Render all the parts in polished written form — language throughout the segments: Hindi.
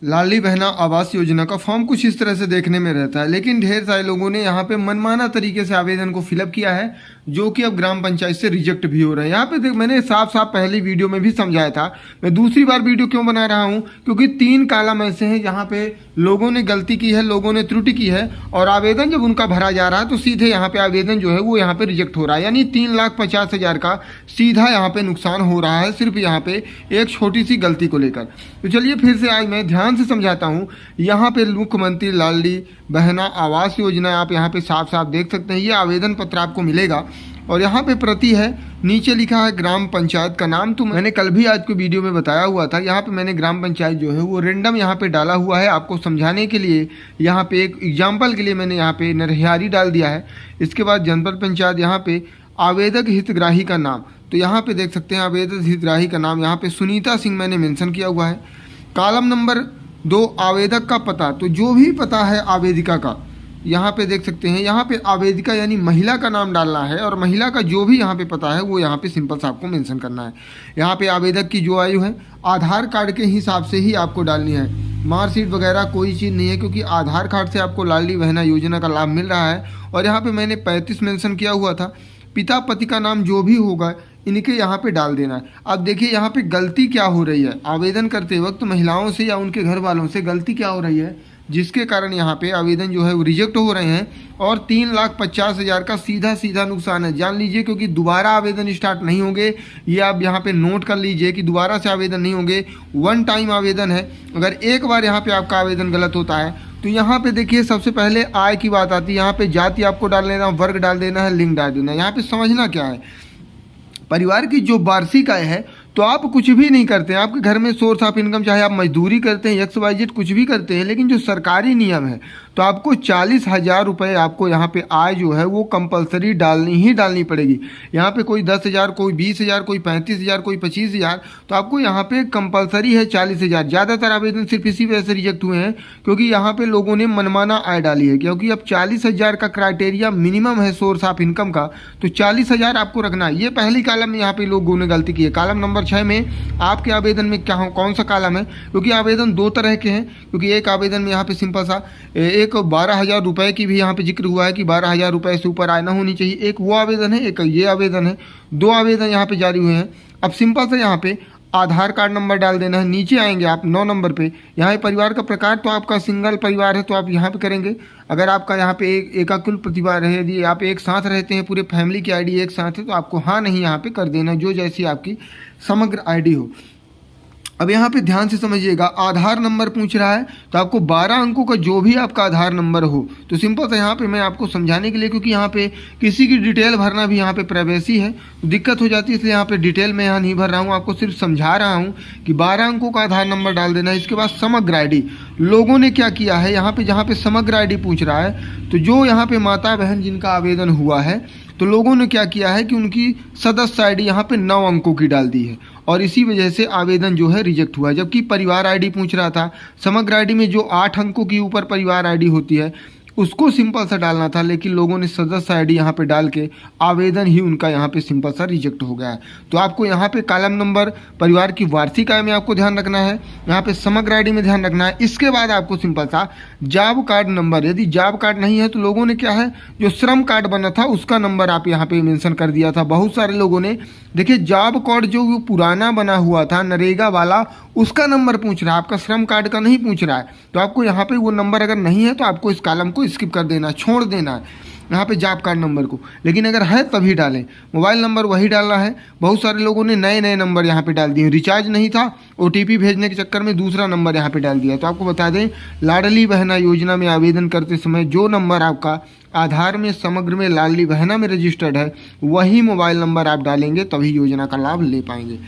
लाडली बहना आवास योजना का फॉर्म कुछ इस तरह से देखने में रहता है, लेकिन ढेर सारे लोगों ने यहाँ पे मनमाना तरीके से आवेदन को फिलअप किया है, जो कि अब ग्राम पंचायत से रिजेक्ट भी हो रहा है। यहाँ पे देख, मैंने साफ साफ पहली वीडियो में भी समझाया था। मैं दूसरी बार वीडियो क्यों बना रहा हूँ, क्योंकि 3 कॉलम ऐसे हैं जहाँ पे लोगों ने गलती की है, लोगों ने त्रुटि की है, और आवेदन जब उनका भरा जा रहा है तो सीधे यहाँ पे आवेदन जो है वो यहाँ पे रिजेक्ट हो रहा है। यानी 3,50,000 का सीधा यहाँ पे नुकसान हो रहा है, सिर्फ यहाँ पे एक छोटी सी गलती को लेकर। तो चलिए फिर से आज मैं ध्यान से समझाता हूँ। यहाँ पे मुख्यमंत्री लाडली बहना आवास योजना आप यहाँ पे साफ साफ देख सकते हैं। ये आवेदन पत्र आपको मिलेगा और यहाँ पे प्रति है, नीचे लिखा है ग्राम पंचायत का नाम। तो मैंने कल भी आज को वीडियो में बताया हुआ था, यहाँ पे मैंने ग्राम पंचायत जो है वो रेंडम यहाँ पे डाला हुआ है आपको समझाने के लिए। यहाँ पे एक एग्जाम्पल के लिए मैंने यहाँ पे नरहियारी डाल दिया है। इसके बाद जनपद पंचायत, यहाँ पे आवेदक हितग्राही का नाम, तो यहाँ पे देख सकते हैं आवेदक हितग्राही का नाम यहाँ पे सुनीता सिंह मैंने मेंशन किया हुआ है। कॉलम नंबर 2 आवेदक का पता, तो जो भी पता है आवेदिका का यहाँ पे देख सकते हैं। यहाँ पे आवेदिका यानी महिला का नाम डालना है, और महिला का जो भी यहाँ पे पता है वो यहाँ पे सिंपल सा आपको मेंशन करना है। यहाँ पे आवेदक की जो आयु है आधार कार्ड के हिसाब से ही आपको डालनी है, मार्कशीट वगैरह कोई चीज़ नहीं है, क्योंकि आधार कार्ड से आपको लाडली बहना योजना का लाभ मिल रहा है। और यहाँ पे मैंने 35 मेंशन किया हुआ था। पिता पति का नाम जो भी होगा इनके यहाँ पे डाल देना है। अब देखिए यहाँ पे गलती क्या हो रही है, आवेदन करते वक्त महिलाओं से या उनके घर वालों से गलती क्या हो रही है, जिसके कारण यहाँ पे आवेदन जो है वो रिजेक्ट हो रहे हैं, और 3,50,000 का सीधा सीधा नुकसान है। जान लीजिए, क्योंकि दोबारा आवेदन स्टार्ट नहीं होंगे, ये आप यहाँ पे नोट कर लीजिए कि दोबारा से आवेदन नहीं होंगे। 1 टाइम आवेदन है। अगर एक बार यहाँ पे आपका आवेदन गलत होता है तो यहाँ पे देखिए सबसे पहले आय की बात आती है। यहाँ पे जाति आपको डाल देना, वर्ग डाल देना है, लिंग डाल देना है। यहाँ पे समझना क्या है, परिवार की जो वार्षिक आय है, तो आप कुछ भी नहीं करते हैं, आपके घर में सोर्स ऑफ इनकम, चाहे आप मजदूरी करते हैं, XYZ कुछ भी करते हैं, लेकिन जो सरकारी नियम है तो आपको 40,000 रुपये आपको यहाँ पे आय जो है वो कंपलसरी डालनी ही डालनी पड़ेगी। यहाँ पे कोई 10,000, कोई 20,000, कोई 35,000, कोई 25,000, तो आपको यहाँ पे कंपलसरी है 40,000। ज़्यादातर आवेदन सिर्फ इसी वजह से रिजेक्ट हुए हैं क्योंकि यहाँ पे लोगों ने मनमाना आय डाली है, क्योंकि अब 40,000 का क्राइटेरिया मिनिमम है सोर्स ऑफ इनकम का, तो 40,000 आपको रखना है। ये पहली कॉलम में यहाँ पे लोगों ने गलती की है। कॉलम नंबर 6 में आपके आवेदन में क्या हो, कौन सा कॉलम है, क्योंकि आवेदन 2 तरह के हैं। क्योंकि एक आवेदन में यहाँ पे सिंपल सा एक 12,000 रुपये की भी यहाँ पे जिक्र हुआ है कि 12,000 रुपये से ऊपर आय ना होनी चाहिए। एक वो आवेदन है, एक ये आवेदन है। 2 आवेदन यहाँ पे जारी हुए हैं। अब सिंपल से यहाँ पे आधार कार्ड नंबर डाल देना है। नीचे आएंगे आप 9 नंबर पे, यहाँ पे परिवार का प्रकार, तो आपका सिंगल परिवार है तो आप यहाँ पे करेंगे। अगर आपका यहाँ पे एकाकुल परिवार है, यदि आप एक साथ रहते हैं, पूरे फैमिली की आईडी एक साथ है, तो आपको हाँ नहीं यहाँ पे कर देना, जो जैसी आपकी समग्र आईडी हो। अब यहाँ पे ध्यान से समझिएगा, आधार नंबर पूछ रहा है तो आपको 12 अंकों का जो भी आपका आधार नंबर हो, तो सिंपल सा यहाँ पे मैं आपको समझाने के लिए, क्योंकि यहाँ पे किसी की डिटेल भरना भी यहाँ पे प्राइवेसी है, तो दिक्कत हो जाती है, इसलिए यहाँ पे डिटेल में यहाँ नहीं भर रहा हूँ, आपको सिर्फ समझा रहा हूँ कि 12 अंकों का आधार नंबर डाल देना है। इसके बाद समग्र आईडी, लोगों ने क्या किया है, यहाँ पे जहाँ पे समग्र आईडी पूछ रहा है, तो जो यहाँ पे माता बहन जिनका आवेदन हुआ है, तो लोगों ने क्या किया है कि उनकी सदस्य आईडी यहाँ पे 9 अंकों की डाल दी है, और इसी वजह से आवेदन जो है रिजेक्ट हुआ है। जबकि परिवार आईडी पूछ रहा था, समग्र आईडी में जो 8 अंकों की ऊपर परिवार आईडी होती है उसको सिंपल सा डालना था, लेकिन लोगों ने सदस्य आईडी यहाँ पे डाल के आवेदन ही उनका यहाँ पे सिंपल सा रिजेक्ट हो गया है। तो आपको यहाँ पे कॉलम नंबर परिवार की वार्षिक आय में आपको ध्यान रखना है, यहाँ पे समग्र आईडी में ध्यान रखना है। इसके बाद आपको सिंपल सा जॉब कार्ड नंबर, यदि जॉब कार्ड नहीं है तो लोगों ने क्या है, जो श्रम कार्ड बना था उसका नंबर आप यहाँ पे मेंशन कर दिया था। बहुत सारे लोगों ने, देखिए जॉब कार्ड जो वो पुराना बना हुआ था नरेगा वाला, उसका नंबर पूछ रहा है, आपका श्रम कार्ड का नहीं पूछ रहा है। तो आपको यहाँ पे वो नंबर अगर नहीं है तो आपको इस कॉलम को स्किप कर देना, छोड़ देना है यहाँ पे जॉब कार्ड नंबर को। लेकिन अगर है तभी डालें। मोबाइल नंबर वही डालना है। बहुत सारे लोगों ने नए नए नंबर यहाँ पे डाल दिए, रिचार्ज नहीं था, OTP भेजने के चक्कर में दूसरा नंबर यहाँ पे डाल दिया। तो आपको बता दें, लाडली बहना योजना में आवेदन करते समय जो नंबर आपका आधार में समग्र में लाडली बहना में रजिस्टर्ड है, वही मोबाइल नंबर आप डालेंगे, तभी योजना का लाभ ले पाएंगे।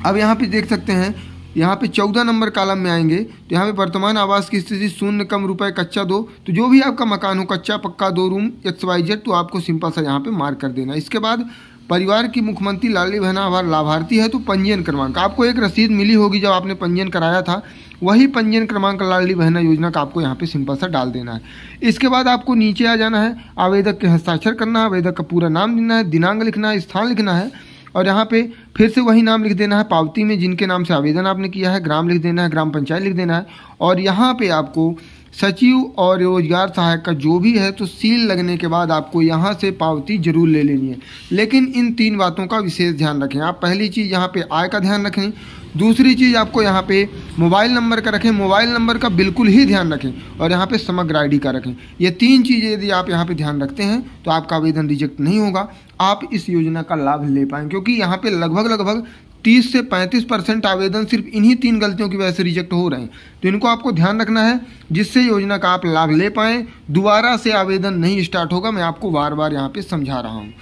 अब यहाँ पे देख सकते हैं, यहाँ पे 14 नंबर कॉलम में आएंगे तो यहाँ पे वर्तमान आवास की स्थिति 0 कम रुपए कच्चा 2, तो जो भी आपका मकान हो, कच्चा पक्का 2 रूम XYZ, तो आपको सिंपल सा यहाँ पे मार्क कर देना। इसके बाद परिवार की मुख्यमंत्री लाडली बहना लाभार्थी है तो पंजीयन क्रमांक, आपको एक रसीद मिली होगी जब आपने पंजीयन कराया था, वही पंजीयन क्रमांक लाडली बहना योजना का आपको यहाँ पे सिंपल सा डाल देना है। इसके बाद आपको नीचे आ जाना है, आवेदक के हस्ताक्षर करना है, आवेदक का पूरा नाम लिखना है, दिनांक लिखना है, स्थान लिखना है, और यहाँ पे फिर से वही नाम लिख देना है पावती में जिनके नाम से आवेदन आपने किया है, ग्राम लिख देना है, ग्राम पंचायत लिख देना है, और यहाँ पे आपको सचिव और रोजगार सहायक का जो भी है तो सील लगने के बाद आपको यहाँ से पावती जरूर ले लेनी है। लेकिन इन 3 बातों का विशेष ध्यान रखें आप। पहली चीज़ यहाँ पे आय का ध्यान रखें, दूसरी चीज़ आपको यहाँ पे मोबाइल नंबर का रखें, मोबाइल नंबर का बिल्कुल ही ध्यान रखें, और यहाँ पे समग्र आईडी का रखें। ये 3 चीज़ें यदि आप यहाँ पे ध्यान रखते हैं तो आपका आवेदन रिजेक्ट नहीं होगा, आप इस योजना का लाभ ले पाएँ। क्योंकि यहाँ पे लगभग 30 से 35% आवेदन सिर्फ इन्हीं 3 गलतियों की वजह से रिजेक्ट हो रहे हैं। तो इनको आपको ध्यान रखना है जिससे योजना का आप लाभ ले पाएँ, दोबारा से आवेदन नहीं स्टार्ट होगा। मैं आपको बार बार यहाँ पे समझा रहा हूँ।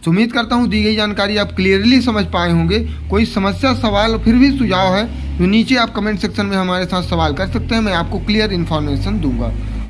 तो उम्मीद करता हूँ दी गई जानकारी आप क्लियरली समझ पाए होंगे। कोई समस्या, सवाल फिर भी सुझाव है तो नीचे आप कमेंट सेक्शन में हमारे साथ सवाल कर सकते हैं, मैं आपको क्लियर इन्फॉर्मेशन दूंगा।